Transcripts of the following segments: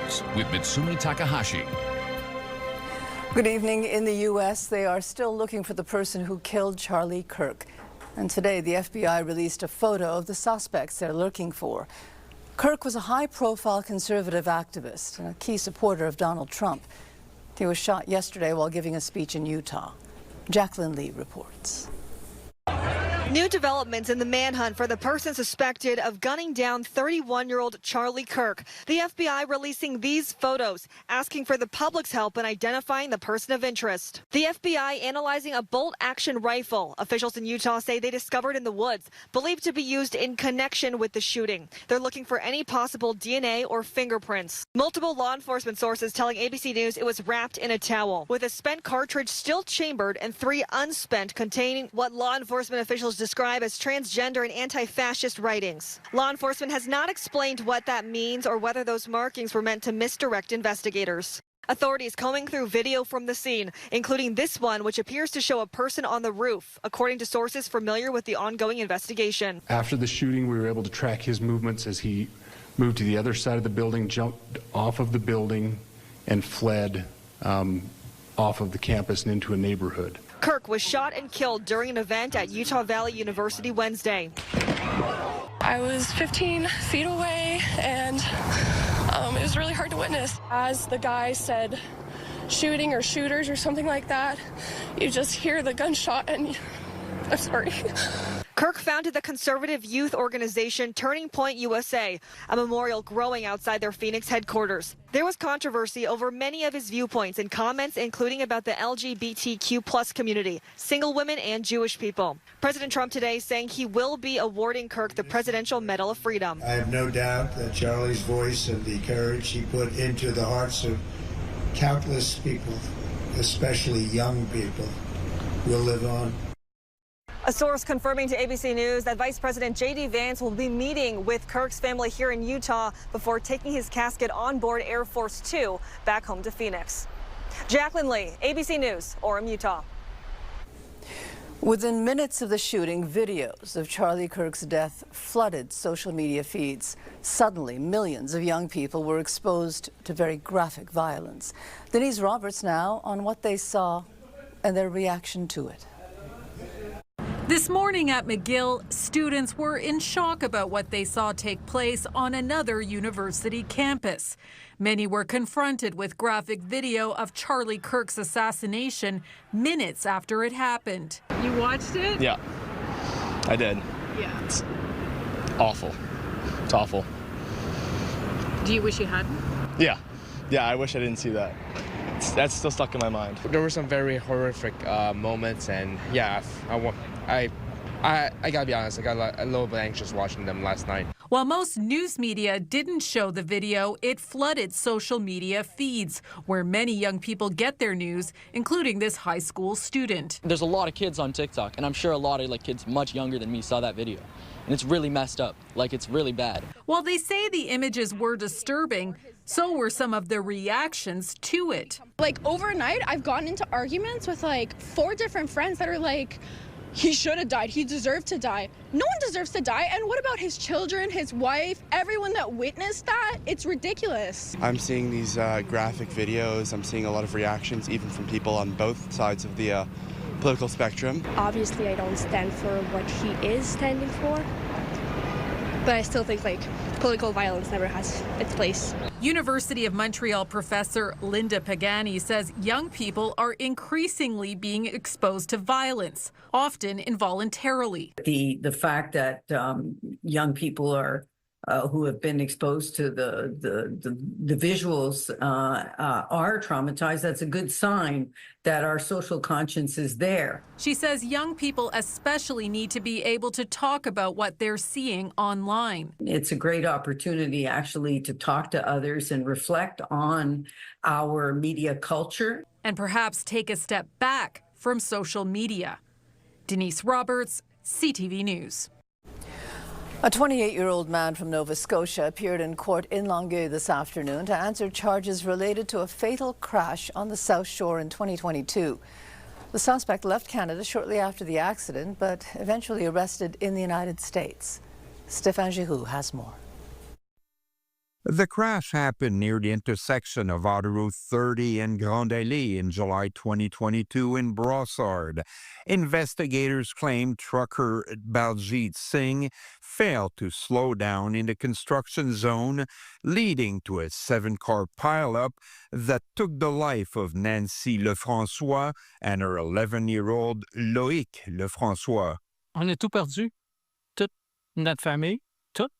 News with Mitsumi Takahashi. Good evening. In the U.S., they are still looking for the person who killed Charlie Kirk. And today, the FBI released a photo of the suspects they're looking for. Kirk was a high-profile conservative activist and a key supporter of Donald Trump. He was shot yesterday while giving a speech in Utah. Jacqueline Lee reports. New developments in the manhunt for the person suspected of gunning down 31-year-old Charlie Kirk. The FBI releasing these photos, asking for the public's help in identifying the person of interest. The FBI analyzing a bolt-action rifle. Officials in Utah say they discovered in the woods, believed to be used in connection with the shooting. They're looking for any possible DNA or fingerprints. Multiple law enforcement sources telling ABC News it was wrapped in a towel, with a spent cartridge still chambered and 3 unspent containing what law enforcement officials describe as transgender and anti-fascist writings. Law enforcement has not explained what that means or whether those markings were meant to misdirect investigators. Authorities combing through video from the scene, including this one, which appears to show a person on the roof, according to sources familiar with the ongoing investigation. After the shooting, we were able to track his movements as he moved to the other side of the building, jumped off of the building, and fled off of the campus and into a neighborhood. Kirk was shot and killed during an event at Utah Valley University Wednesday. I was 15 feet away, and it was really hard to witness. As the guy said, shooting or shooters or something like that, you just hear the gunshot and I'm sorry. Kirk founded the conservative youth organization Turning Point USA, a memorial growing outside their Phoenix headquarters. There was controversy over many of his viewpoints and comments, including about the LGBTQ+ community, single women, and Jewish people. President Trump today saying he will be awarding Kirk the Presidential Medal of Freedom. I have no doubt that Charlie's voice and the courage he put into the hearts of countless people, especially young people, will live on. A source confirming to ABC News that Vice President J.D. Vance will be meeting with Kirk's family here in Utah before taking his casket on board Air Force 2 back home to Phoenix. Jacqueline Lee, ABC News, Orem, Utah. Within minutes of the shooting, videos of Charlie Kirk's death flooded social media feeds. Suddenly, millions of young people were exposed to very graphic violence. Denise Roberts now on what they saw and their reaction to it. This morning at McGill, students were in shock about what they saw take place on another university campus. Many were confronted with graphic video of Charlie Kirk's assassination minutes after it happened. You watched it? Yeah, I did. Yeah. It's awful. It's awful. Do you wish you hadn't? Yeah, I wish I didn't see that. That's still stuck in my mind. There were some very horrific moments, and yeah, I gotta be honest, I got a little bit anxious watching them last night. While most news media didn't show the video, it flooded social media feeds, where many young people get their news, including this high school student. There's a lot of kids on TikTok, and I'm sure a lot of kids much younger than me saw that video. And it's really messed up. It's really bad. While they say the images were disturbing, so were some of the reactions to it. Overnight, I've gotten into arguments with 4 different friends that are he should have died. He deserved to die. No one deserves to die. And what about his children, his wife, everyone that witnessed that? It's ridiculous. I'm seeing these graphic videos. I'm seeing a lot of reactions, even from people on both sides of the political spectrum. Obviously, I don't stand for what he is standing for, but I still think political violence never has its place. University of Montreal professor Linda Pagani says young people are increasingly being exposed to violence, often involuntarily. The fact that young people are who have been exposed to the visuals are traumatized, that's a good sign that our social conscience is there. She says young people especially need to be able to talk about what they're seeing online. It's a great opportunity actually to talk to others and reflect on our media culture. And perhaps take a step back from social media. Denise Roberts, CTV News. A 28-year-old man from Nova Scotia appeared in court in Longueuil this afternoon to answer charges related to a fatal crash on the South Shore in 2022. The suspect left Canada shortly after the accident, but eventually arrested in the United States. Stéphane Giroux has more. The crash happened near the intersection of Autoroute 30 and Grande Allée in July 2022 in Brossard. Investigators claim trucker Baljit Singh failed to slow down in the construction zone, leading to a 7-car pileup that took the life of Nancy Lefrançois and her 11-year-old Loïc Lefrançois. On a tout perdu. Toute notre famille. Tout.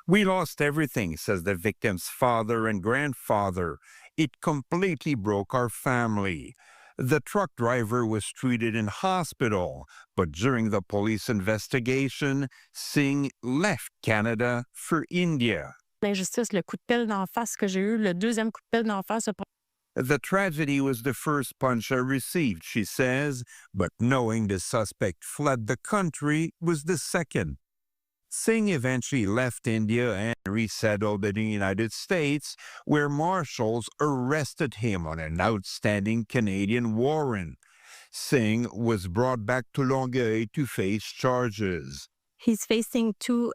We lost everything, says the victim's father and grandfather. It completely broke our family. The truck driver was treated in hospital, but during the police investigation, Singh left Canada for India. L'injustice, le coup de pelle d'en face que j'ai eu, le deuxième coup de pelle d'en face. The tragedy was the first punch I received, she says, but knowing the suspect fled the country was the second. Singh eventually left India and resettled in the United States, where marshals arrested him on an outstanding Canadian warrant. Singh was brought back to Longueuil to face charges. He's facing 2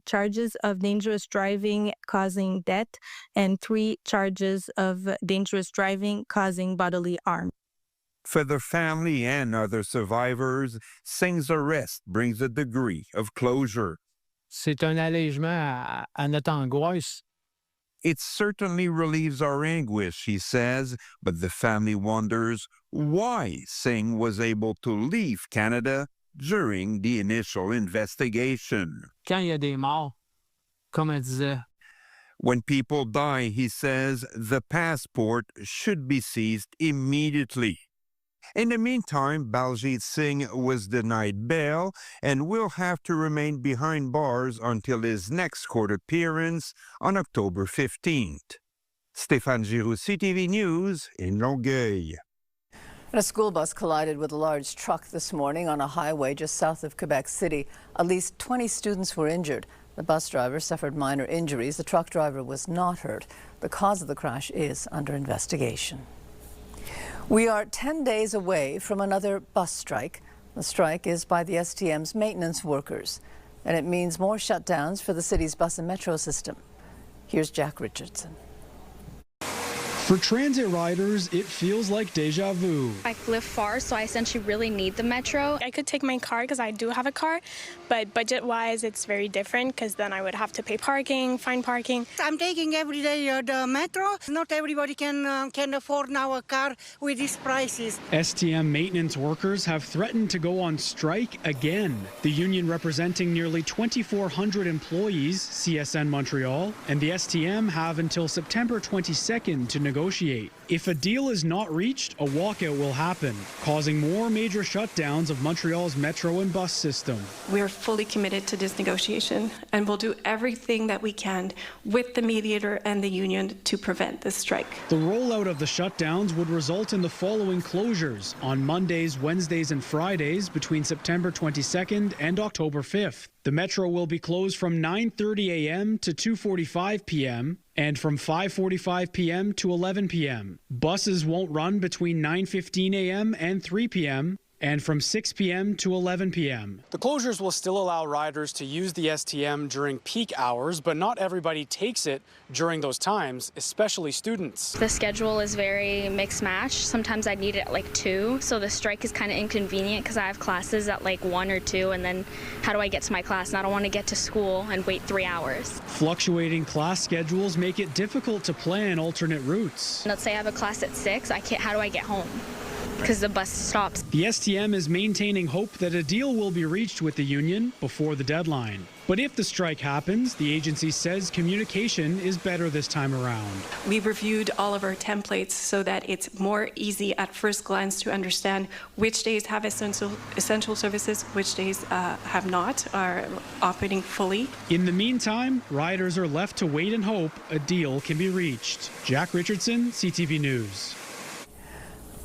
charges of dangerous driving causing death and 3 charges of dangerous driving causing bodily harm. For the family and other survivors, Singh's arrest brings a degree of closure. C'est un allègement à notre angoisse. It certainly relieves our anguish, he says, but the family wonders why Singh was able to leave Canada during the initial investigation. Quand il y a des morts, comme elle disait. When people die, he says, the passport should be seized immediately. In the meantime, Baljit Singh was denied bail and will have to remain behind bars until his next court appearance on October 15th. Stéphane Giroux, CTV News in Longueuil. A school bus collided with a large truck this morning on a highway just south of Quebec City. At least 20 students were injured. The bus driver suffered minor injuries. The truck driver was not hurt. The cause of the crash is under investigation. We are 10 days away from another bus strike. The strike is by the STM's maintenance workers, and it means more shutdowns for the city's bus and metro system. Here's Jack Richardson. For transit riders, it feels like deja vu. I live far, so I essentially really need the metro. I could take my car because I do have a car, but budget-wise, it's very different because then I would have to pay parking, find parking. I'm taking every day the metro. Not everybody can afford now a car with these prices. STM maintenance workers have threatened to go on strike again. The union representing nearly 2,400 employees, CSN Montreal, and the STM have until September 22nd to negotiate. If a deal is not reached, a walkout will happen, causing more major shutdowns of Montreal's metro and bus system. We're fully committed to this negotiation, and we'll do everything that we can with the mediator and the union to prevent this strike. The rollout of the shutdowns would result in the following closures on Mondays, Wednesdays, and Fridays between September 22nd and October 5th. The metro will be closed from 9:30 a.m. to 2:45 p.m. and from 5:45 p.m. to 11 p.m. Buses won't run between 9:15 a.m. and 3 p.m. and from 6 p.m. to 11 p.m. The closures will still allow riders to use the STM during peak hours, but not everybody takes it during those times, especially students. The schedule is very mixed match. Sometimes I need it at like 2, so the strike is kind of inconvenient because I have classes at like 1 or 2, and then how do I get to my class? And I don't want to get to school and wait 3 hours. Fluctuating class schedules make it difficult to plan alternate routes. Let's say I have a class at 6, how do I get home? Because the bus stops. The STM is maintaining hope that a deal will be reached with the union before the deadline. But if the strike happens, the agency says communication is better this time around. We've reviewed all of our templates so that it's more easy at first glance to understand which days have essential services, which days have not, are operating fully. In the meantime, riders are left to wait and hope a deal can be reached. Jack Richardson, CTV News.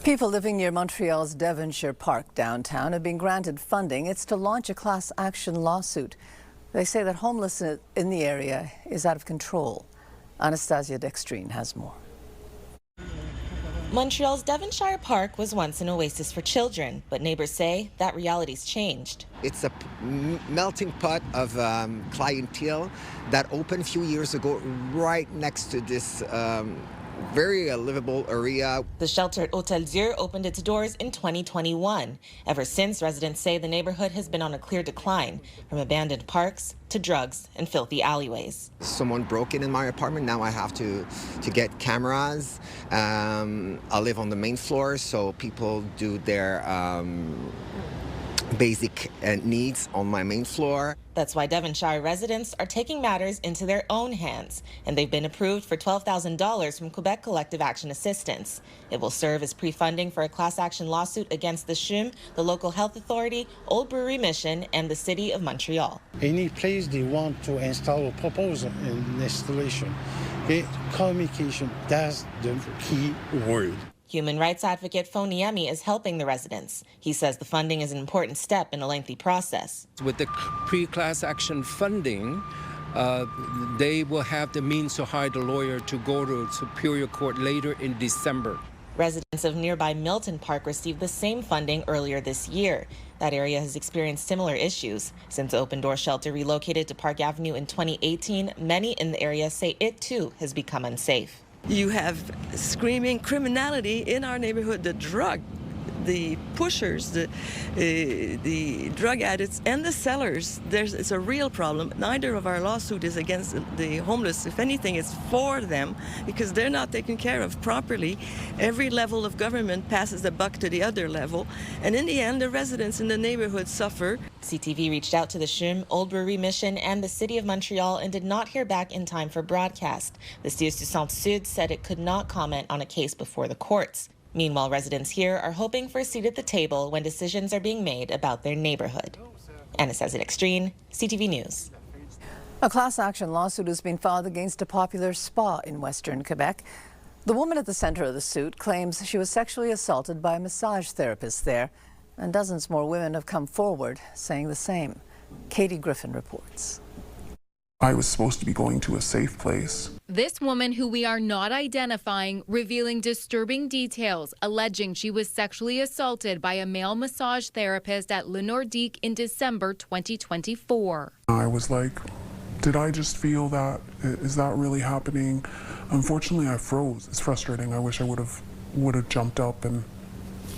People living near Montreal's Devonshire Park downtown have been granted funding. It's to launch a class action lawsuit. They say that homelessness in the area is out of control. Anastasia Dextrine has more. Montreal's Devonshire Park was once an oasis for children, but neighbors say that reality's changed. It's a melting pot of clientele that opened a few years ago right next to this very livable area. The shelter at Hôtel Dieu opened its doors in 2021. Ever since, residents say the neighborhood has been on a clear decline, from abandoned parks to drugs and filthy alleyways. Someone broke in my apartment. Now I have to get cameras. I live on the main floor, so people do their basic needs on my main floor. That's why Devonshire residents are taking matters into their own hands, and they've been approved for $12,000 from Quebec Collective Action Assistance. It will serve as pre-funding for a class action lawsuit against the CHUM, the local health authority, Old Brewery Mission, and the City of Montreal. Any place they want to install or propose an installation, okay, communication, that's the key word. Human rights advocate Foniemi is helping the residents. He says the funding is an important step in a lengthy process. With the pre-class action funding, they will have the means to hire the lawyer to go to Superior Court later in December. Residents of nearby Milton Park received the same funding earlier this year. That area has experienced similar issues. Since the Open Door Shelter relocated to Park Avenue in 2018, many in the area say it too has become unsafe. You have screaming criminality in our neighborhood, the pushers, the drug addicts, and the sellers. It's a real problem. Neither of our lawsuit is against the homeless. If anything, it's for them because they're not taken care of properly. Every level of government passes the buck to the other level, and in the end, the residents in the neighborhood suffer. CTV reached out to the CHUM, Old Brewery Mission, and the City of Montreal and did not hear back in time for broadcast. The Siège du Centre Sud said it could not comment on a case before the courts. Meanwhile, residents here are hoping for a seat at the table when decisions are being made about their neighborhood. Anastasia Extreme, CTV News. A class action lawsuit has been filed against a popular spa in Western Quebec. The woman at the center of the suit claims she was sexually assaulted by a massage therapist there, and dozens more women have come forward saying the same. Katie Griffin reports. I was supposed to be going to a safe place. This woman, who we are not identifying, revealing disturbing details, alleging she was sexually assaulted by a male massage therapist at Le Nordique in December 2024. I was like, did I just feel that? Is that really happening? Unfortunately, I froze. It's frustrating. I wish I would have jumped up and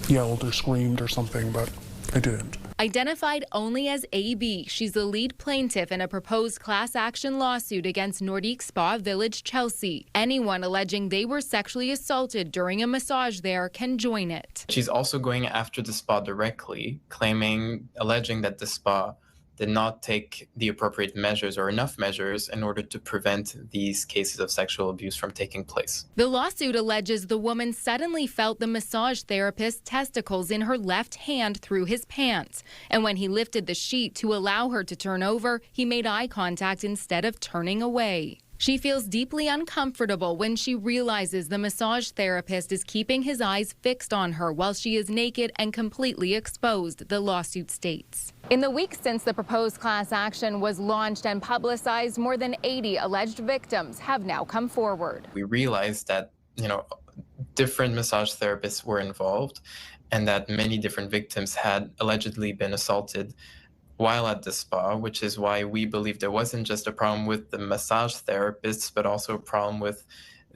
yelled or screamed or something, but I didn't. Identified only as AB, she's the lead plaintiff in a proposed class action lawsuit against Nordique Spa Village, Chelsea. Anyone alleging they were sexually assaulted during a massage there can join it. She's also going after the spa directly, alleging that the spa did not take the appropriate measures or enough measures in order to prevent these cases of sexual abuse from taking place. The lawsuit alleges the woman suddenly felt the massage therapist's testicles in her left hand through his pants. And when he lifted the sheet to allow her to turn over, he made eye contact instead of turning away. She feels deeply uncomfortable when she realizes the massage therapist is keeping his eyes fixed on her while she is naked and completely exposed, the lawsuit states. In the weeks since the proposed class action was launched and publicized, more than 80 alleged victims have now come forward. We realized that, different massage therapists were involved and that many different victims had allegedly been assaulted while at the spa, which is why we believe there wasn't just a problem with the massage therapists, but also a problem with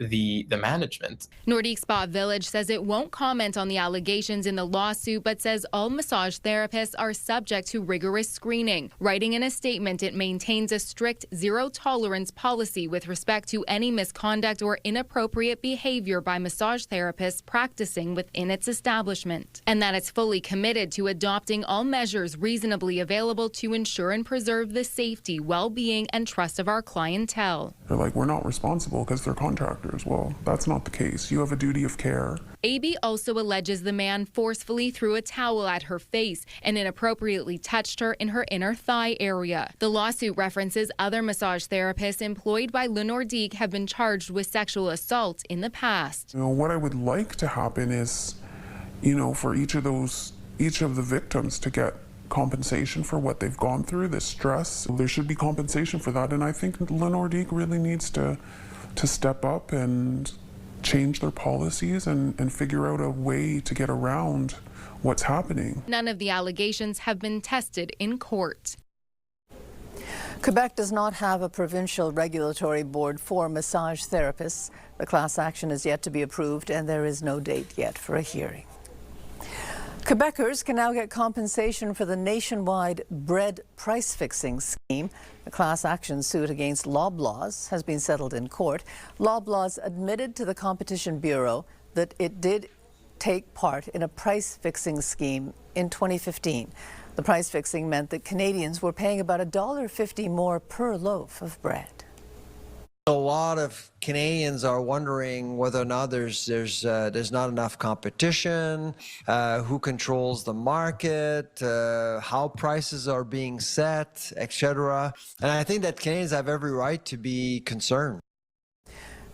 the management. Nordique Spa Village says it won't comment on the allegations in the lawsuit, but says all massage therapists are subject to rigorous screening. Writing in a statement, it maintains a strict zero-tolerance policy with respect to any misconduct or inappropriate behavior by massage therapists practicing within its establishment, and that it's fully committed to adopting all measures reasonably available to ensure and preserve the safety, well-being, and trust of our clientele. They're like, we're not responsible because they're contractors. Well, that's not the case. You have a duty of care. AB also alleges the man forcefully threw a towel at her face and inappropriately touched her in her inner thigh area. The lawsuit references other massage therapists employed by Le Nordique have been charged with sexual assault in the past. What I would like to happen is, for each of the victims to get compensation for what they've gone through, the stress. There should be compensation for that, and I think Le Nordique really needs to step up and change their policies and figure out a way to get around what's happening. None of the allegations have been tested in court. Quebec does not have a provincial regulatory board for massage therapists. The class action is yet to be approved, and there is no date yet for a hearing. Quebecers can now get compensation for the nationwide bread price fixing scheme. The class action suit against Loblaws has been settled in court. Loblaws admitted to the Competition Bureau that it did take part in a price fixing scheme in 2015. The price fixing meant that Canadians were paying about $1.50 more per loaf of bread. A lot of Canadians are wondering whether or not there's not enough competition, who controls the market, how prices are being set, etc. And I think that Canadians have every right to be concerned.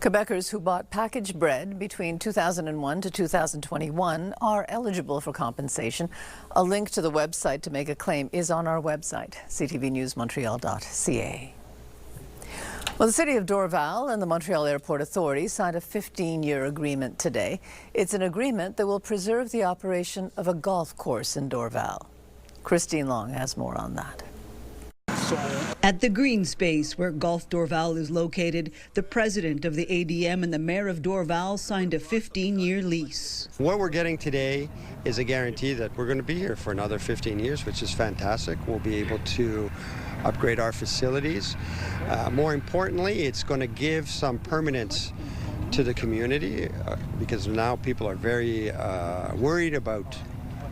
Quebecers who bought packaged bread between 2001 to 2021 are eligible for compensation. A link to the website to make a claim is on our website, ctvnewsmontreal.ca. Well, the city of Dorval and the Montreal Airport Authority signed a 15-year agreement today. It's an agreement that will preserve the operation of a golf course in Dorval. Christine Long has more on that. At the green space where Golf Dorval is located, the president of the ADM and the mayor of Dorval signed a 15-year lease. What we're getting today is a guarantee that we're going to be here for another 15 years, which is fantastic. We'll be able to upgrade our facilities. More importantly, it's going to give some permanence to the community because now people are very worried about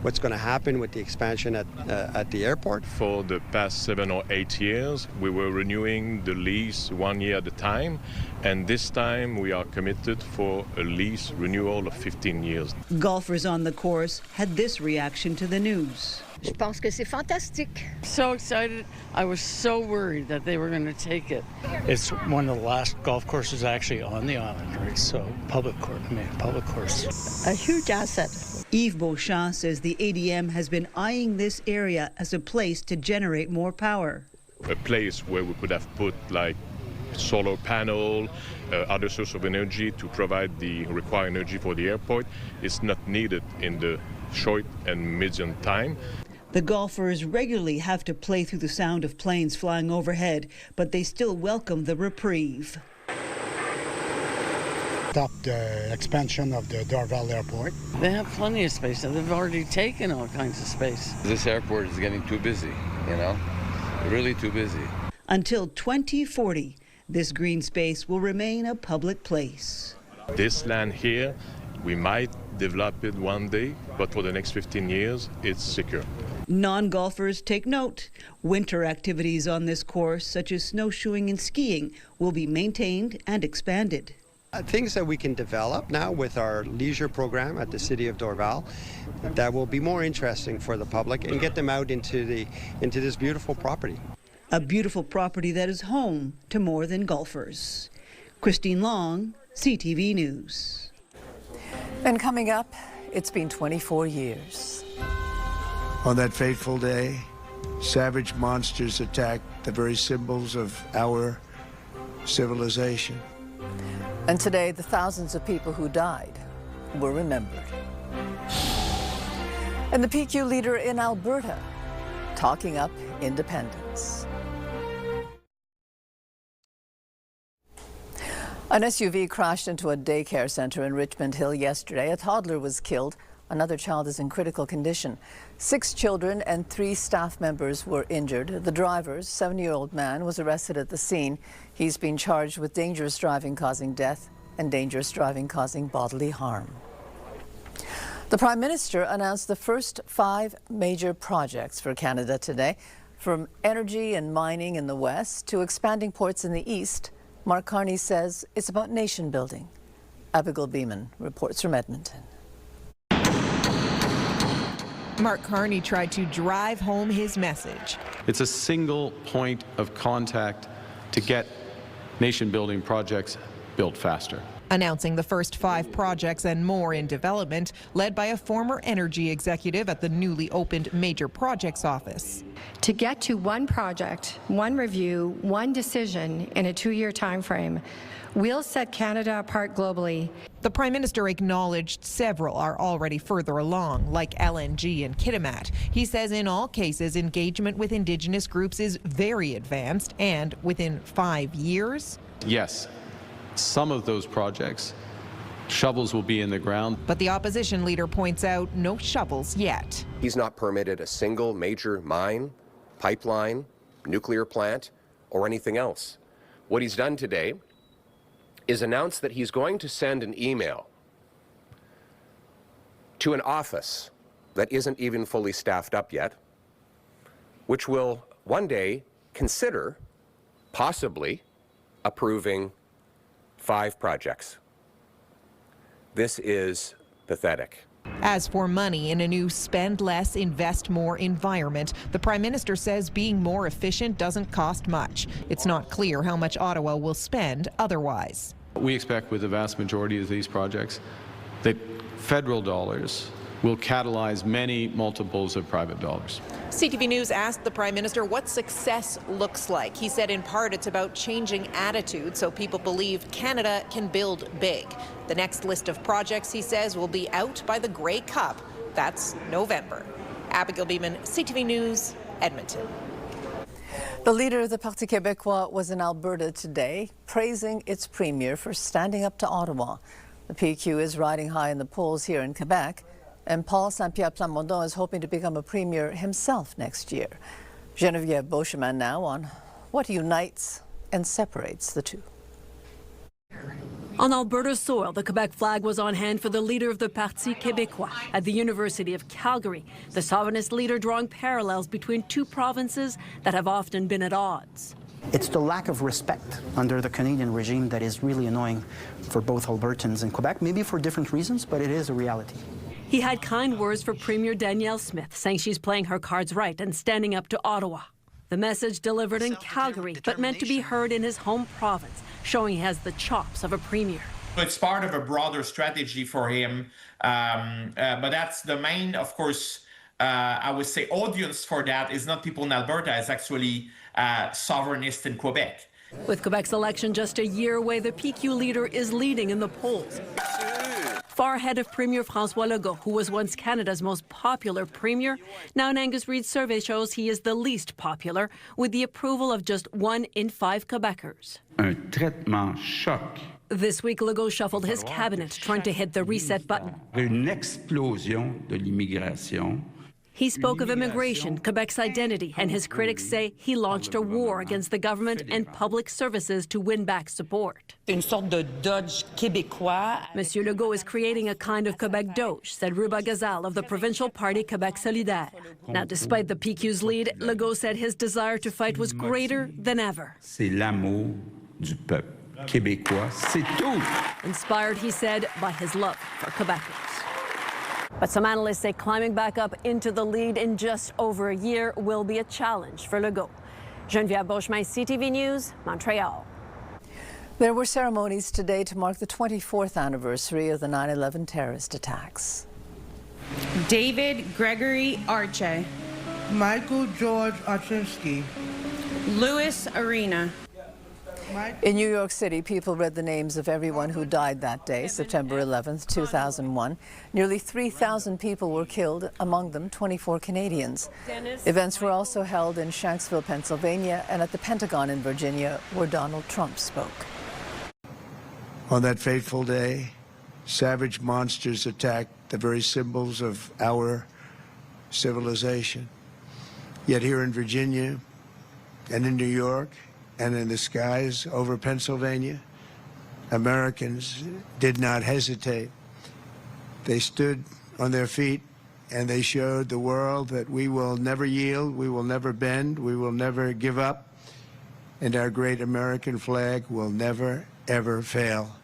what's going to happen with the expansion at the airport. For the past 7 or 8 years, we were renewing the lease 1 year at a time, and this time we are committed for a lease renewal of 15 years. Golfers on the course had this reaction to the news. Je pense que c'est fantastique. So excited. I was so worried that they were going to take it. It's one of the last golf courses actually on the island, right? So public course. A huge asset. Yves Beauchamp says the ADM has been eyeing this area as a place to generate more power. A place where we could have put like solar panel, other source of energy to provide the required energy for the airport is not needed in the short and medium time. The golfers regularly have to play through the sound of planes flying overhead, but they still welcome the reprieve. Stop the expansion of the Dorval airport. They have plenty of space. They've already taken all kinds of space. This airport is getting too busy, really too busy. Until 2040, this green space will remain a public place. This land here, we might develop it one day, but for the next 15 years, it's secure. Non-golfers take note. Winter activities on this course, such as snowshoeing and skiing, will be maintained and expanded. Things that we can develop now with our leisure program at the city of Dorval that will be more interesting for the public and get them out into this beautiful property. A beautiful property that is home to more than golfers. Christine Long, CTV News. And coming up, it's been 24 years. On that fateful day, savage monsters attacked the very symbols of our civilization. And today, the thousands of people who died were remembered. And the PQ leader in Alberta talking up independence. An SUV crashed into a daycare center in Richmond Hill yesterday. A toddler was killed. Another child is in critical condition. 6 children and 3 staff members were injured. The driver's 70-year-old man was arrested at the scene. He's been charged with dangerous driving causing death and dangerous driving causing bodily harm. The Prime Minister announced the first 5 major projects for Canada today. From energy and mining in the west to expanding ports in the east, Mark Carney says it's about nation building. Abigail Beeman reports from Edmonton. Mark Carney tried to drive home his message. It's a single point of contact to get nation-building projects built faster. Announcing the first 5 projects and more in development, led by a former energy executive at the newly opened Major Projects Office. To get to one project, one review, one decision in a 2-year time frame will set Canada apart globally. The Prime Minister acknowledged several are already further along, like LNG and Kitimat. He says in all cases, engagement with Indigenous groups is very advanced, and within 5 years. Yes, some of those projects, shovels will be in the ground. But the opposition leader points out no shovels yet. He's not permitted a single major mine, pipeline, nuclear plant, or anything else. What he's done today is announce that he's going to send an email to an office that isn't even fully staffed up yet, which will one day consider possibly approving 5 projects. This is pathetic. As for money in a new spend less, invest more environment, the Prime Minister says being more efficient doesn't cost much. It's not clear how much Ottawa will spend otherwise. We expect with the vast majority of these projects that federal dollars will catalyze many multiples of private dollars. CTV News asked the Prime Minister what success looks like. He said in part it's about changing attitudes so people believe Canada can build big. The next list of projects, he says, will be out by the Grey Cup. That's November. Abigail Beeman, CTV News, Edmonton. The leader of the Parti Québécois was in Alberta today, praising its premier for standing up to Ottawa. The PQ is riding high in the polls here in Quebec, and Paul Saint-Pierre Plamondon is hoping to become a premier himself next year. Geneviève Beauchemin now on what unites and separates the two. On Alberta soil, the Quebec flag was on hand for the leader of the Parti Québécois at the University of Calgary, the sovereignist leader drawing parallels between two provinces that have often been at odds. It's the lack of respect under the Canadian regime that is really annoying for both Albertans and Quebec, maybe for different reasons, but it is a reality. He had kind words for Premier Danielle Smith, saying she's playing her cards right and standing up to Ottawa. The message delivered in Calgary, but meant to be heard in his home province, showing he has the chops of a premier. It's part of a broader strategy for him, but that's the main, of course, I would say audience for that is not people in Alberta, it's actually sovereignists in Quebec. With Quebec's election just a year away, the PQ leader is leading in the polls, far ahead of Premier François Legault, who was once Canada's most popular premier. Now an Angus Reid survey shows he is the least popular, with the approval of just 1 in 5 Quebecers. Un traitement choc. This week, Legault shuffled his cabinet, trying to hit the reset button. Une explosion de l'immigration. He spoke of immigration, Quebec's identity, and his critics say he launched a war against the government and public services to win back support. Une sorte de Dodge québécois. Monsieur Legault is creating a kind of Quebec Doge, said Ruba Gazal of the provincial party Quebec Solidaire. Now, despite the PQ's lead, Legault said his desire to fight was greater than ever. C'est l'amour du peuple québécois, c'est tout. Inspired, he said, by his love for Quebecers. But some analysts say climbing back up into the lead in just over a year will be a challenge for Legault. Geneviève Beauchemin, CTV News, Montreal. There were ceremonies today to mark the 24th anniversary of the 9/11 terrorist attacks. David Gregory Arche. Michael George Archinsky. Louis Arena. In New York City, people read the names of everyone who died that day, September 11th, 2001. Nearly 3,000 people were killed, among them 24 Canadians. Events were also held in Shanksville, Pennsylvania, and at the Pentagon in Virginia, where Donald Trump spoke. On that fateful day, savage monsters attacked the very symbols of our civilization. Yet here in Virginia and in New York, and in the skies over Pennsylvania, Americans did not hesitate. They stood on their feet and they showed the world that we will never yield, we will never bend, we will never give up, and our great American flag will never, ever fail.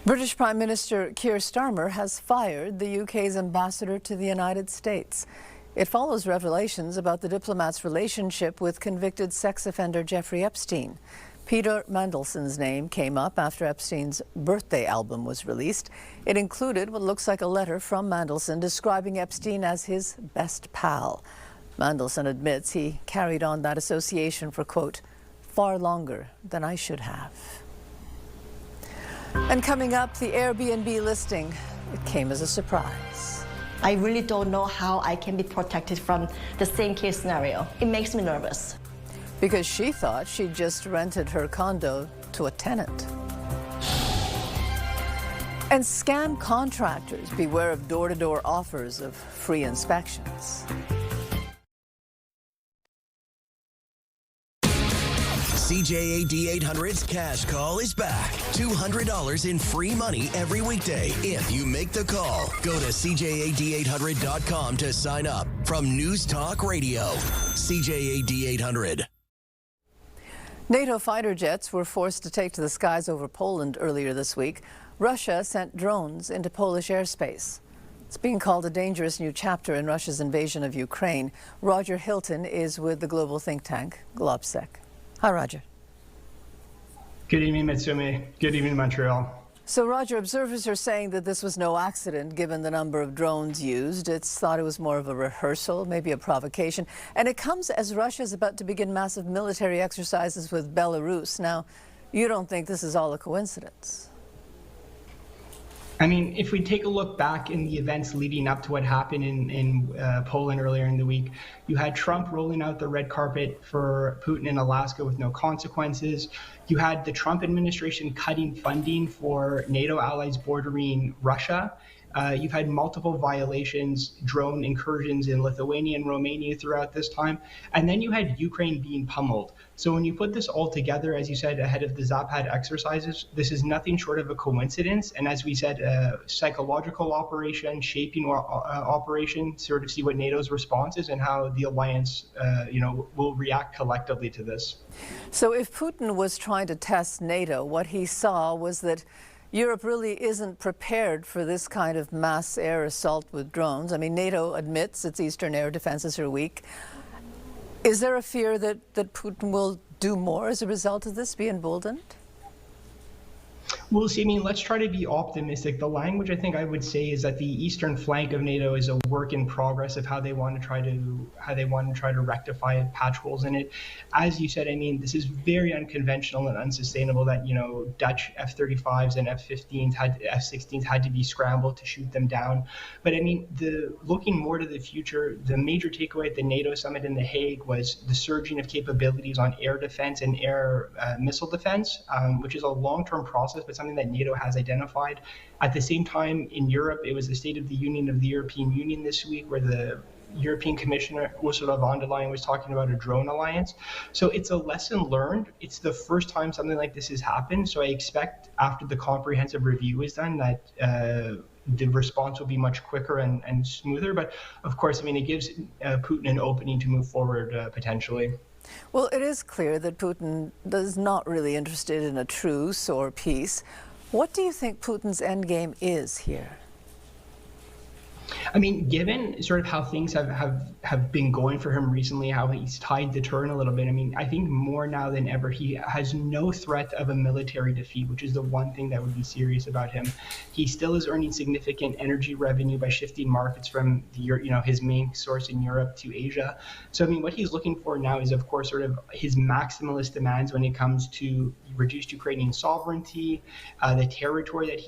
British Prime Minister Keir Starmer has fired the UK's ambassador to the United States. It follows revelations about the diplomat's relationship with convicted sex offender Jeffrey Epstein. Peter Mandelson's name came up after Epstein's birthday album was released. It included what looks like a letter from Mandelson describing Epstein as his best pal. Mandelson admits he carried on that association for, quote, far longer than I should have. And coming up, the Airbnb listing. It came as a surprise. I really don't know how I can be protected from the same case scenario. It makes me nervous. Because she thought she'd just rented her condo to a tenant. And scam contractors, beware of door-to-door offers of free inspections. CJAD 800's Cash Call is back. $200 in free money every weekday if you make the call. Go to CJAD800.com to sign up. From News Talk Radio, CJAD 800. NATO fighter jets were forced to take to the skies over Poland earlier this week. Russia sent drones into Polish airspace. It's being called a dangerous new chapter in Russia's invasion of Ukraine. Roger Hilton is with the global think tank, Globsec. Hi, Roger. Good evening, Mitsumi. Good evening, Montreal. So, Roger, observers are saying that this was no accident given the number of drones used. It's thought it was more of a rehearsal, maybe a provocation. And it comes as Russia is about to begin massive military exercises with Belarus. Now, you don't think this is all a coincidence? I mean, if we take a look back in the events leading up to what happened in Poland earlier in the week, you had Trump rolling out the red carpet for Putin in Alaska with no consequences. You had the Trump administration cutting funding for NATO allies bordering Russia. You've had multiple violations, drone incursions in Lithuania and Romania throughout this time. And then you had Ukraine being pummeled. So when you put this all together, as you said, ahead of the Zapad exercises, this is nothing short of a coincidence. And as we said, a psychological operation, shaping operation, sort of see what NATO's response is and how the alliance, will react collectively to this. So if Putin was trying to test NATO, what he saw was that Europe really isn't prepared for this kind of mass air assault with drones. I mean, NATO admits its eastern air defenses are weak. Is there a fear that Putin will do more as a result of this, be emboldened? We'll see. I mean, let's try to be optimistic. The language I think I would say is that the eastern flank of NATO is a work in progress of how they want to try to rectify it, patch holes in it. As you said, I mean, this is very unconventional and unsustainable that, Dutch F-35s and F-16s had to be scrambled to shoot them down. But I mean, looking more to the future, the major takeaway at the NATO summit in The Hague was the surging of capabilities on air defense and air missile defense, which is a long-term process, but something that NATO has identified. At the same time, in Europe, it was the State of the Union of the European Union this week, where the European Commissioner Ursula von der Leyen was talking about a drone alliance. So it's a lesson learned. It's the first time something like this has happened. So I expect after the comprehensive review is done that the response will be much quicker and smoother. But of course, I mean, it gives Putin an opening to move forward potentially. Well, it is clear that Putin is not really interested in a truce or peace. What do you think Putin's endgame is here? I mean, given sort of how things have been going for him recently, how he's tied the turn a little bit, I mean, I think more now than ever, he has no threat of a military defeat, which is the one thing that would be serious about him. He still is earning significant energy revenue by shifting markets from his main source in Europe to Asia. So, I mean, what he's looking for now is, of course, sort of his maximalist demands when it comes to reduced Ukrainian sovereignty, the territory that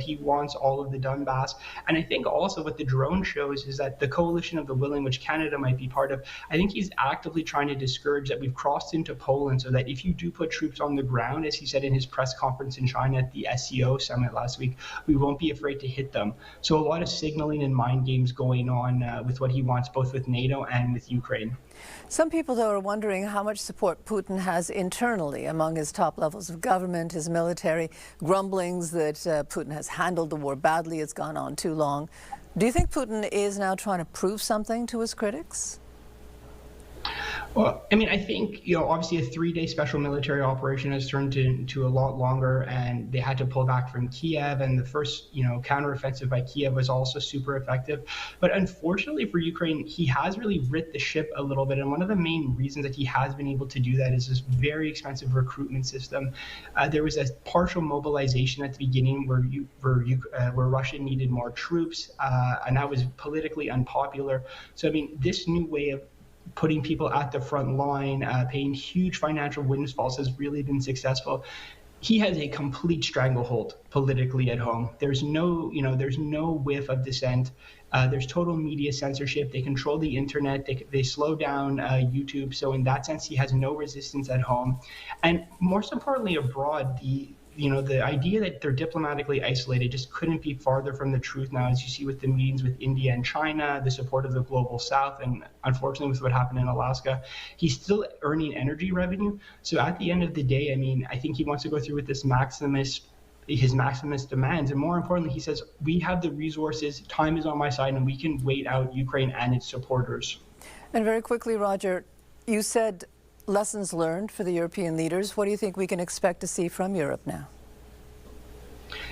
he wants, all of the Donbass. And I think also what the drone shows is that the coalition of the willing, which Canada might be part of, I think he's actively trying to discourage that we've crossed into Poland so that if you do put troops on the ground, as he said in his press conference in China at the SCO summit last week, we won't be afraid to hit them. So a lot of signaling and mind games going on with what he wants, both with NATO and with Ukraine. Some people, though, are wondering how much support Putin has internally among his top levels of government, his military, grumblings that Putin has handled the war badly, it's gone on too long. Do you think Putin is now trying to prove something to his critics? Well, I mean, I think, obviously a 3-day special military operation has turned into a lot longer, and they had to pull back from Kiev, and the first, counteroffensive by Kiev was also super effective. But unfortunately for Ukraine, he has really writ the ship a little bit, and one of the main reasons that he has been able to do that is this very expensive recruitment system. There was a partial mobilization at the beginning where Russia needed more troops, and that was politically unpopular. So, I mean, this new way of putting people at the front line, paying huge financial windfalls has really been successful. he has a complete stranglehold politically at home. There's no, there's no whiff of dissent. There's total media censorship. They control the internet. They slow down YouTube. So in that sense, he has no resistance at home. And most importantly, abroad, the idea that they're diplomatically isolated just couldn't be farther from the truth now, as you see with the meetings with India and China, the support of the global south, and unfortunately with what happened in Alaska. He's still earning energy revenue. So at the end of the day, I mean, I think he wants to go through with his maximist demands. And more importantly, he says, we have the resources, time is on my side, and we can wait out Ukraine and its supporters. And very quickly, Roger, you said lessons learned for the European leaders. What do you think we can expect to see from Europe now?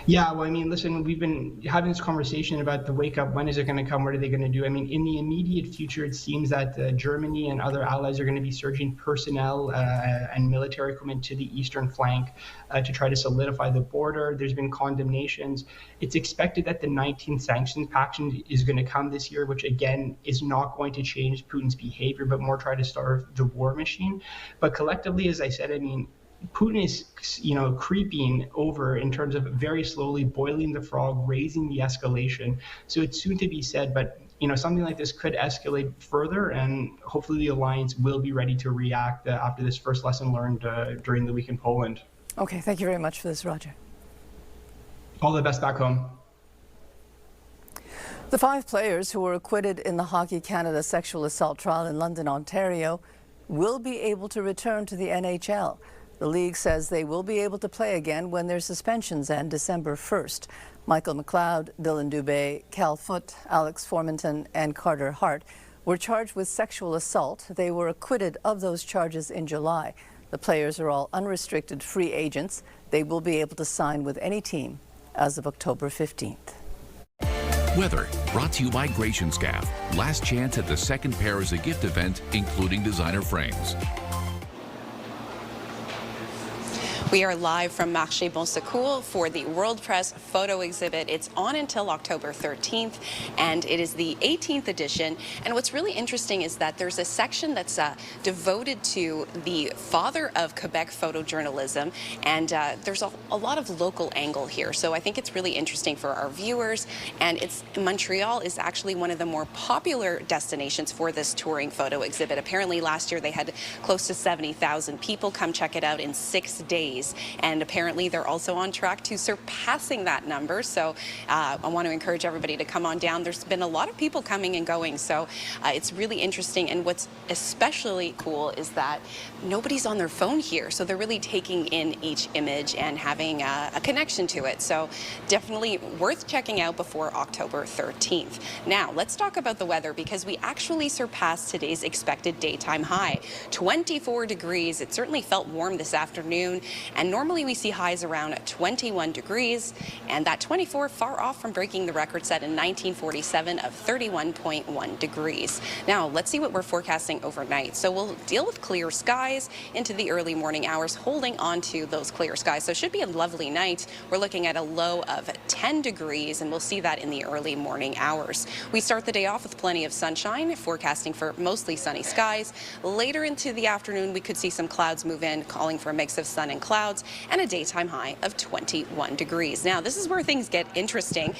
Yeah, well, I mean, listen, we've been having this conversation about the wake up. When is it going to come? What are they going to do? I mean, in the immediate future, it seems that Germany and other allies are going to be surging personnel and military equipment to the eastern flank to try to solidify the border. There's been condemnations. It's expected that the 19th sanctions package is going to come this year, which again is not going to change Putin's behavior, but more try to starve the war machine. But collectively, as I said, I mean, Putin is, creeping over in terms of very slowly boiling the frog, raising the escalation. So it's soon to be said, but something like this could escalate further, and hopefully the alliance will be ready to react after this first lesson learned during the week in Poland. Okay, thank you very much for this, Roger. All the best back home. The 5 players who were acquitted in the Hockey Canada sexual assault trial in London, Ontario, will be able to return to the NHL. The league says they will be able to play again when their suspensions end December 1st. Michael McLeod, Dylan Dubé, Cal Foote, Alex Formanton, and Carter Hart were charged with sexual assault. They were acquitted of those charges in July. The players are all unrestricted free agents. They will be able to sign with any team as of October 15th. Weather brought to you by Gratianscaf. Last chance at the second pair as a gift event, including designer frames. We are live from Marché Bon Secours for the World Press photo exhibit. It's on until October 13th, and it is the 18th edition. And what's really interesting is that there's a section that's devoted to the father of Quebec photojournalism, and there's a lot of local angle here. So I think it's really interesting for our viewers, and Montreal is actually one of the more popular destinations for this touring photo exhibit. Apparently last year they had close to 70,000 people come check it out in 6 days. And apparently they're also on track to surpassing that number. So I want to encourage everybody to come on down. There's been a lot of people coming and going, so it's really interesting. And what's especially cool is that nobody's on their phone here, so they're really taking in each image and having a connection to it. So definitely worth checking out before October 13th. Now let's talk about the weather, because we actually surpassed today's expected daytime high, 24 degrees. It certainly felt warm this afternoon. And normally we see highs around 21 degrees, and that 24 far off from breaking the record set in 1947 of 31.1 degrees. Now let's see what we're forecasting overnight. So we'll deal with clear skies into the early morning hours, holding on to those clear skies. So it should be a lovely night. We're looking at a low of 10 degrees, and we'll see that in the early morning hours. We start the day off with plenty of sunshine, forecasting for mostly sunny skies. Later into the afternoon, we could see some clouds move in, calling for a mix of sun and clouds, and a daytime high of 21 degrees. Now, this is where things get interesting.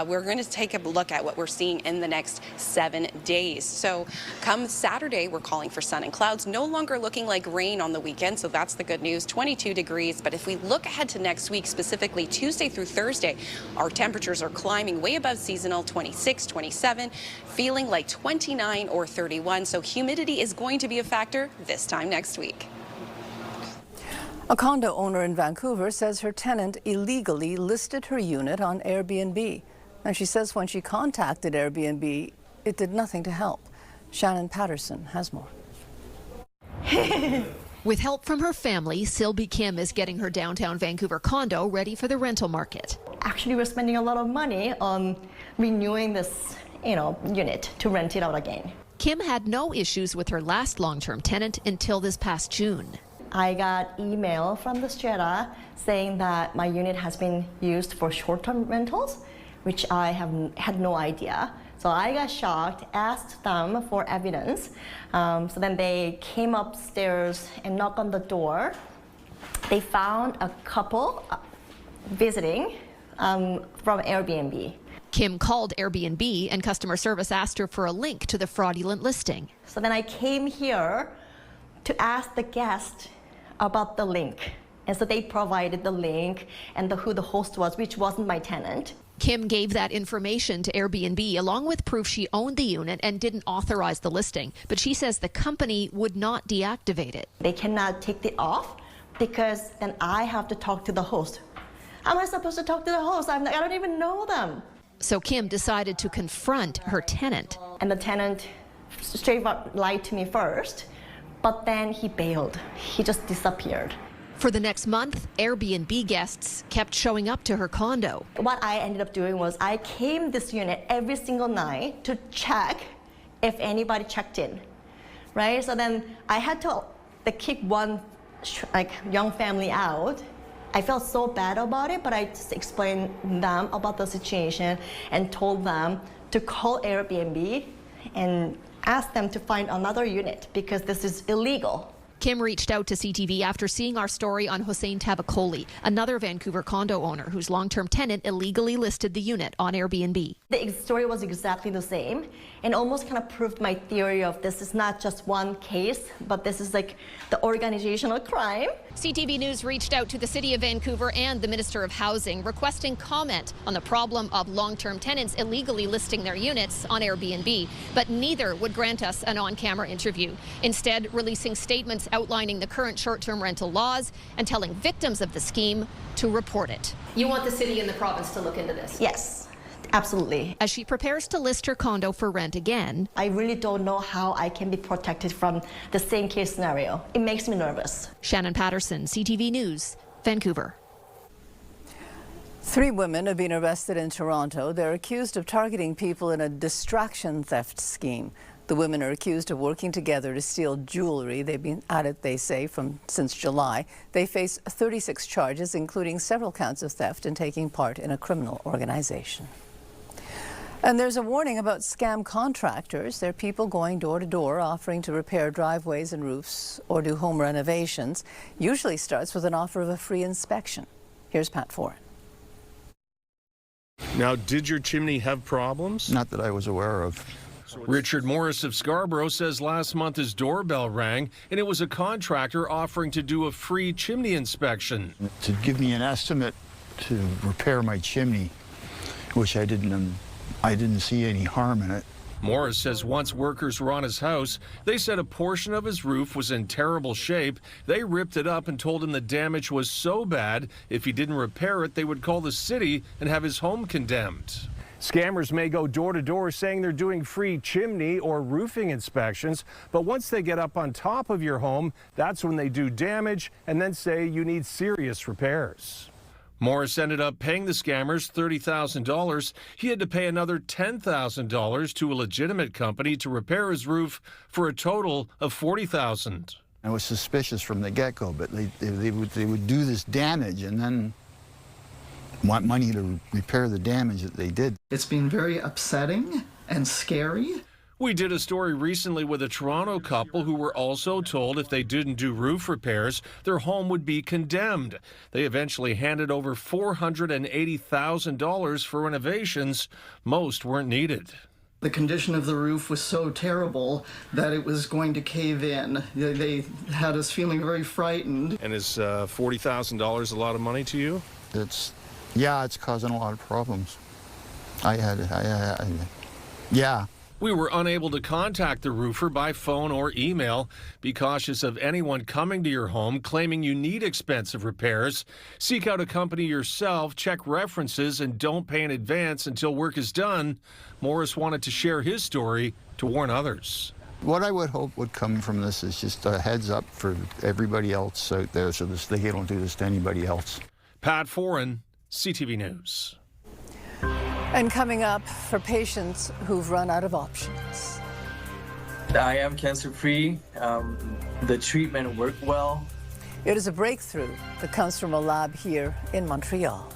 We're going to take a look at what we're seeing in the next 7 days. So come Saturday, we're calling for sun and clouds, no longer looking like rain on the weekend. So that's the good news, 22 degrees. But if we look ahead to next week, specifically Tuesday through Thursday, our temperatures are climbing way above seasonal, 26, 27, feeling like 29 or 31. So humidity is going to be a factor this time next week. A condo owner in Vancouver says her tenant illegally listed her unit on Airbnb. And she says when she contacted Airbnb, it did nothing to help. Shannon Patterson has more. With help from her family, Sylvie Kim is getting her downtown Vancouver condo ready for the rental market. Actually, we're spending a lot of money on renewing this, unit to rent it out again. Kim had no issues with her last long-term tenant until this past June. I got email from the strata saying that my unit has been used for short-term rentals, which I had no idea. So I got shocked, asked them for evidence. So then they came upstairs and knocked on the door. They found a couple visiting from Airbnb. Kim called Airbnb and customer service asked her for a link to the fraudulent listing. So then I came here to ask the guest about the link. And so they provided the link and who the host was, which wasn't my tenant. Kim gave that information to Airbnb along with proof she owned the unit and didn't authorize the listing. But she says the company would not deactivate it. They cannot take it off because then I have to talk to the host. How am I supposed to talk to the host? I don't even know them. So Kim decided to confront her tenant. And the tenant straight up lied to me first, but then he bailed. He just disappeared. For the next month, Airbnb guests kept showing up to her condo. What I ended up doing was I came this unit every single night to check if anybody checked in, right? So then I had to kick one young family out. I felt so bad about it, but I just explained them about the situation and told them to call Airbnb and ask them to find another unit because this is illegal. Kim reached out to CTV after seeing our story on Hossein Tabakoli, another Vancouver condo owner whose long-term tenant illegally listed the unit on Airbnb. The story was exactly the same and almost kind of proved my theory of this is not just one case, but this is like the organizational crime. CTV News reached out to the City of Vancouver and the Minister of Housing requesting comment on the problem of long-term tenants illegally listing their units on Airbnb, but neither would grant us an on-camera interview, instead releasing statements outlining the current short-term rental laws and telling victims of the scheme to report it. You want the city and the province to look into this? Yes, absolutely. As she prepares to list her condo for rent again, I really don't know how I can be protected from the same case scenario. It makes me nervous. Shannon Patterson, CTV News, Vancouver. 3 women have been arrested in Toronto. They're accused of targeting people in a distraction theft scheme. The women are accused of working together to steal jewelry. They've been at it, they say, since July. They face 36 charges, including several counts of theft and taking part in a criminal organization. And there's a warning about scam contractors. They're people going door to door offering to repair driveways and roofs or do home renovations. Usually starts with an offer of a free inspection. Here's Pat Foran. Now, did your chimney have problems? Not that I was aware of. Richard Morris of Scarborough says last month his doorbell rang and it was a contractor offering to do a free chimney inspection. To give me an estimate to repair my chimney, which I didn't see any harm in it. Morris says once workers were on his house, they said a portion of his roof was in terrible shape. They ripped it up and told him the damage was so bad, if he didn't repair it, they would call the city and have his home condemned. Scammers may go door to door saying they're doing free chimney or roofing inspections, but once they get up on top of your home, that's when they do damage and then say you need serious repairs. Morris ended up paying the scammers $30,000. He had to pay another $10,000 to a legitimate company to repair his roof for a total of $40,000. I was suspicious from the get-go, but they would do this damage and then want money to repair the damage that they did. It's been very upsetting and scary. We did a story recently with a Toronto couple who were also told if they didn't do roof repairs, their home would be condemned. They eventually handed over $480,000 for renovations. Most weren't needed. The condition of the roof was so terrible that it was going to cave in. They had us feeling very frightened. And is $40,000 a lot of money to you? Yeah, it's causing a lot of problems. Yeah. We were unable to contact the roofer by phone or email. Be cautious of anyone coming to your home claiming you need expensive repairs. Seek out a company yourself, check references, and don't pay in advance until work is done. Morris wanted to share his story to warn others. What I would hope would come from this is just a heads up for everybody else out there so they don't do this to anybody else. Pat Foran, CTV News. And coming up, for patients who've run out of options. I am cancer-free. The treatment worked well. It is a breakthrough that comes from a lab here in Montreal.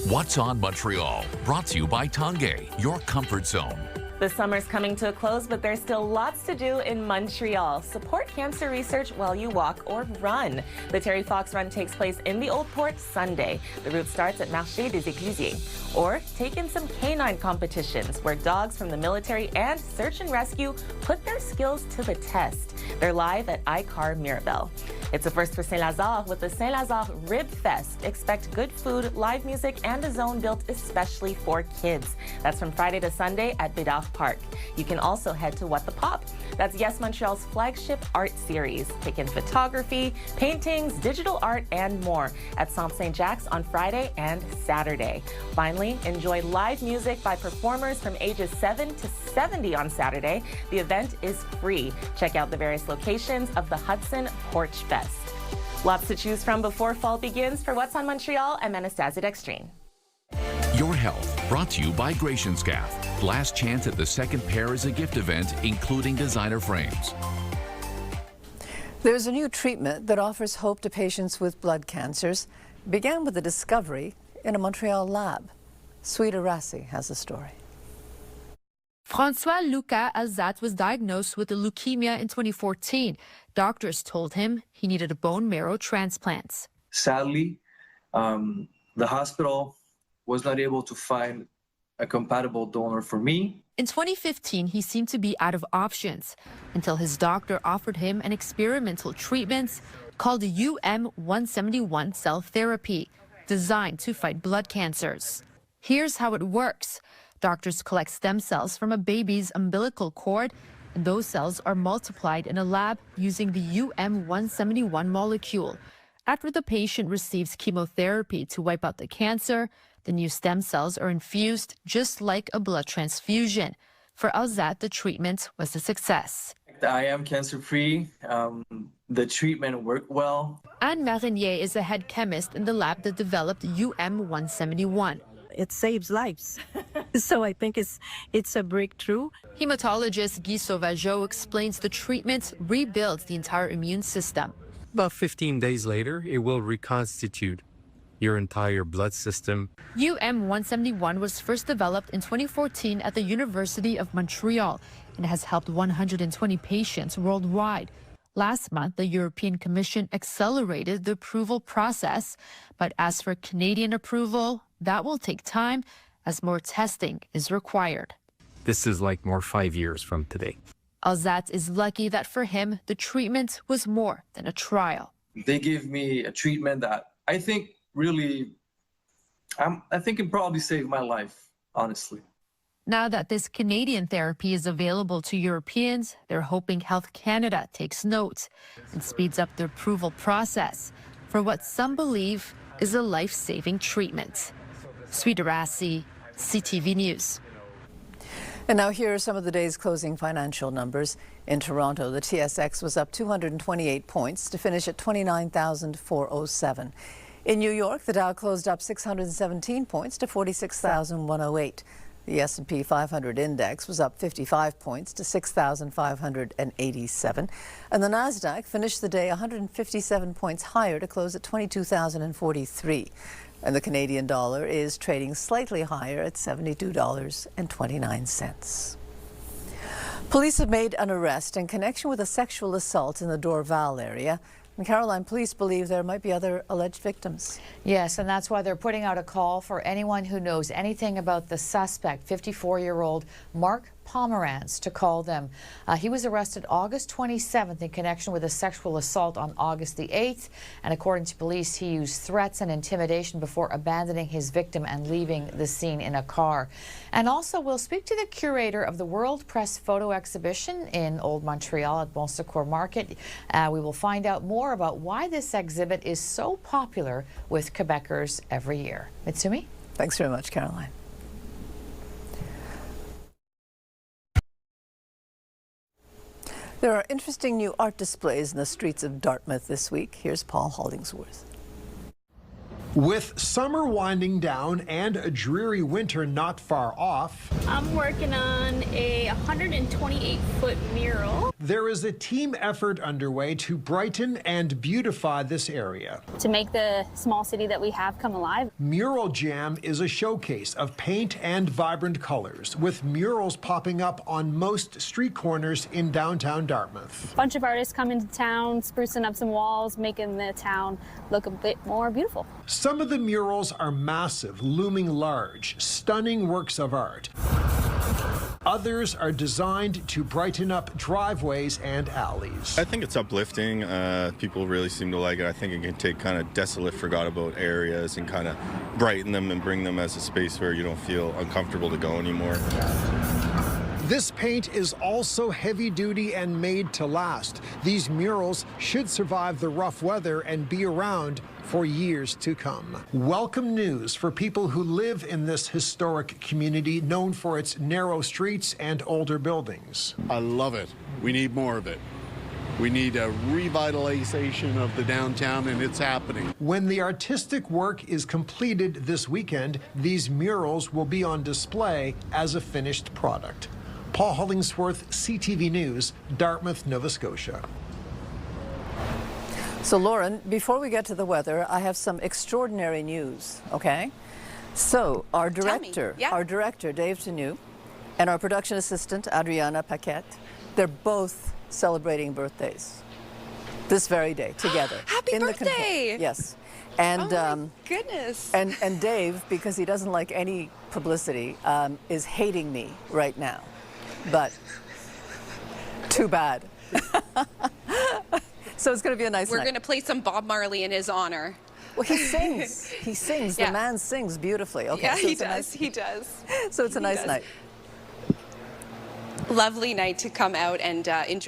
What's on Montreal? Brought to you by Tanguay, your comfort zone. The summer's coming to a close, but there's still lots to do in Montreal. Support cancer research while you walk or run. The Terry Fox Run takes place in the Old Port Sunday. The route starts at Marché des Éclusiers. Or take in some canine competitions where dogs from the military and search and rescue put their skills to the test. They're live at iCar Mirabel. It's a first for Saint-Lazare with the Saint-Lazare Rib Fest. Expect good food, live music, and a zone built especially for kids. That's from Friday to Sunday at Bedard Park. You can also head to What the Pop. That's Yes Montreal's flagship art series. Take in photography, paintings, digital art, and more at Centre Saint-Jacques on Friday and Saturday. Finally, enjoy live music by performers from ages 7 to 70 on Saturday. The event is free. Check out the various locations of the Hudson Porch Fest. Lots to choose from before fall begins. For What's on Montreal, I'm Anastasia Dextrine. Your Health, brought to you by Grationscaf. Last chance at the second pair is a gift event, including designer frames. There's a new treatment that offers hope to patients with blood cancers. It began with a discovery in a Montreal lab. Sweeta Rassi has the story. François Lucas Alzat was diagnosed with leukemia in 2014. Doctors told him he needed a bone marrow transplant. Sadly, the hospital was not able to find a compatible donor for me. In 2015, he seemed to be out of options until his doctor offered him an experimental treatment called UM171 cell therapy, designed to fight blood cancers. Here's how it works. Doctors collect stem cells from a baby's umbilical cord, and those cells are multiplied in a lab using the UM171 molecule. After the patient receives chemotherapy to wipe out the cancer, the new stem cells are infused just like a blood transfusion. For Alzat, the treatment was a success. I am cancer-free. The treatment worked well. Anne Marinier is a head chemist in the lab that developed UM171. It saves lives. So I think it's a breakthrough. Hematologist Guy Sauvageau explains the treatment rebuilds the entire immune system. About 15 days later, it will reconstitute your entire blood system. UM171 was first developed in 2014 at the University of Montreal and has helped 120 patients worldwide. Last month, the European Commission accelerated the approval process, but as for Canadian approval, that will take time as more testing is required. This is like more 5 years from today. Alzat is lucky that for him, the treatment was more than a trial. They gave me a treatment that I think really, I think it probably saved my life, honestly. Now that this Canadian therapy is available to Europeans, they're hoping Health Canada takes note and speeds up the approval process for what some believe is a life-saving treatment. Sweeta Rassi, CTV News. And now here are some of the day's closing financial numbers. In Toronto, the TSX was up 228 points to finish at 29,407. In New York, the Dow closed up 617 points to 46,108. The S&P 500 index was up 55 points to 6,587. And the Nasdaq finished the day 157 points higher to close at 22,043. And the Canadian dollar is trading slightly higher at $72.29. Police have made an arrest in connection with a sexual assault in the Dorval area. And Caroline, police believe there might be other alleged victims. Yes, and that's why they're putting out a call for anyone who knows anything about the suspect, 54-year-old Mark Pomerantz, to call them. He was arrested August 27th in connection with a sexual assault on August the 8th. And according to police, he used threats and intimidation before abandoning his victim and leaving the scene in a car. And also, we'll speak to the curator of the World Press Photo Exhibition in Old Montreal at Bon Secours Market. We will find out more about why this exhibit is so popular with Quebecers every year. Mitsumi? Thanks very much, Caroline. There are interesting new art displays in the streets of Dartmouth this week. Here's Paul Holdingsworth. With summer winding down and a dreary winter not far off, I'm working on a 128-foot mural. There is a team effort underway to brighten and beautify this area. To make the small city that we have come alive. Mural Jam is a showcase of paint and vibrant colors, with murals popping up on most street corners in downtown Dartmouth. A bunch of artists come into town, sprucing up some walls, making the town look a bit more beautiful. Some of the murals are massive, looming large, stunning works of art. Others are designed to brighten up driveways and alleys. I think it's uplifting. People really seem to like it. I think it can take kind of desolate, forgot about areas and kind of brighten them and bring them as a space where you don't feel uncomfortable to go anymore. This paint is also heavy duty and made to last. These murals should survive the rough weather and be around for years to come. Welcome news for people who live in this historic community known for its narrow streets and older buildings. I love it. We need more of it. We need a revitalization of the downtown, and it's happening. When the artistic work is completed this weekend, these murals will be on display as a finished product. Paul Hollingsworth, CTV News, Dartmouth, Nova Scotia. So, Lauren, before we get to the weather, I have some extraordinary news, okay? So, our director, Dave Tenu, and our production assistant, Adriana Paquette, they're both celebrating birthdays this very day together. Happy birthday! Yes. And, oh my goodness. And Dave, because he doesn't like any publicity, is hating me right now. But too bad. So it's going to be a nice night. We're going to play some Bob Marley in his honor. Well, he sings. He sings. Yeah. The man sings beautifully. Okay, Yeah, so he does. He does. So it's a nice night. Lovely night to come out and enjoy.